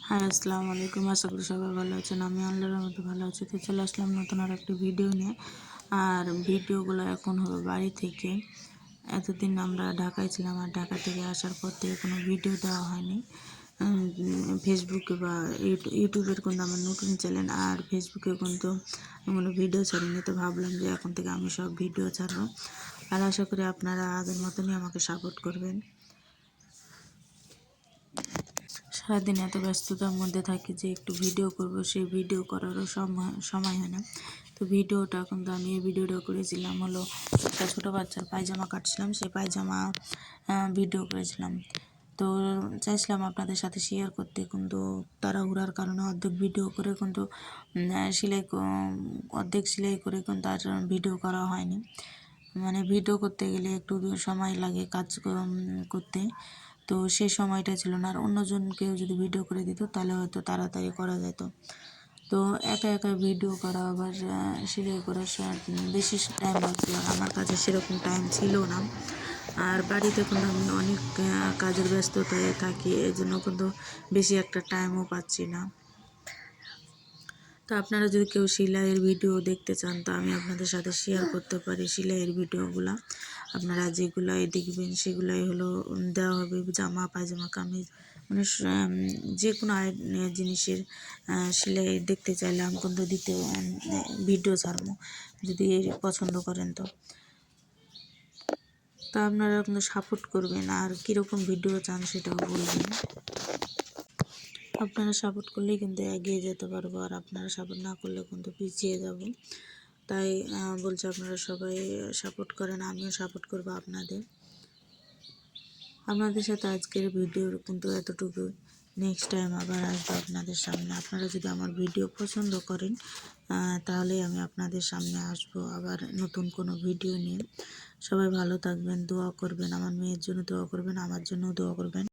High আসসালামু আলাইকুম। আশা করি সবাই ভালো আছেন। আমি আল্লাহর রহমতে ভালো আছি। তো চলে আসলাম নতুন আর একটি ভিডিও নিয়ে। আর ভিডিওগুলো এখন হবে বাড়ি থেকে। এতদিন আমরা ঢাকায় ছিলাম, আর ঢাকা থেকে আসার পর থেকে কোনো ভিডিও দেওয়া হয়নি। ফেসবুকে বা ইউটিউবের কিন্তু আমার নতুন চ্যানেল, আর ফেসবুকে কিন্তু আমি কোনো ভিডিও ছাড়িনি। তো ভাবলাম যে এখন থেকে আমি সব ভিডিও ছাড়বো। আর আশা করি আপনারা আগের মতনই আমাকে সাপোর্ট করবেন। সারাদিন এত ব্যস্ততার মধ্যে থাকি যে একটু ভিডিও করব, সেই ভিডিও করারও সময় হয় না। তো ভিডিওটা কিন্তু আমি এই ভিডিওটা করেছিলাম হলো একটা ছোটো বাচ্চার পায়জামা কাটছিলাম, সেই পায়জামা ভিডিও করেছিলাম। তো চাইছিলাম আপনাদের সাথে শেয়ার করতে, কিন্তু তাড়াহুড়ার কারণে অর্ধেক ভিডিও করে কিন্তু অর্ধেক সেলাই করে কিন্তু আর ভিডিও করা হয়নি। মানে ভিডিও করতে গেলে একটু সময় লাগে কাজ করতে, তো সেই সময়টা ছিল না। আর অন্যজন কেউ যদি ভিডিও করে দিত তাহলে হয়তো তাড়াতাড়ি করা যেত। তো একা একা ভিডিও করা আবার সেলাই করার বেশি টাইম লাগতো, আর আমার কাছে সেরকম টাইম ছিল না। আর বাড়িতে কিন্তু আমি অনেক কাজের ব্যস্ততায় থাকি, এই জন্য কিন্তু বেশি একটা টাইমও পাচ্ছি না। তো আপনারা যদি কেউ সেলাইয়ের ভিডিও দেখতে চান, তো আমি আপনাদের সাথে শেয়ার করতে পারি সেলাইয়ের ভিডিওগুলো। আপনারা যেগুলাই দেখবেন সেগুলাই হলো দেওয়া হবে, জামা পায়জামা কামিজ, মানে যে কোনো জিনিসের সেলাই দেখতে চাইলে আমি কিন্তু ভিডিও ছাড়বো, যদি পছন্দ করেন। তো আপনারা কিন্তু সাপোর্ট করবেন, আর কীরকম ভিডিও চান সেটাও বলবেন। আপনারা সাপোর্ট করলেই কিন্তু এগিয়ে যেতে পারবো, আর আপনারা সাপোর্ট না করলে কিন্তু পিছিয়ে যাব। তাই বলছি আপনারা সবাই সাপোর্ট করেন, আমিও সাপোর্ট করবো আপনাদের সাথে। আজকের ভিডিওর কিন্তু এতটুকু। নেক্সট টাইম আবার আসবো আপনাদের সামনে। আপনারা যদি আমার ভিডিও পছন্দ করেন তাহলেই আমি আপনাদের সামনে আসবো আবার নতুন কোনো ভিডিও নিয়ে। সবাই ভালো থাকবেন, দোয়া করবেন, আমার মেয়ের জন্য দোয়া করবেন, আমার জন্য দোয়া করবেন।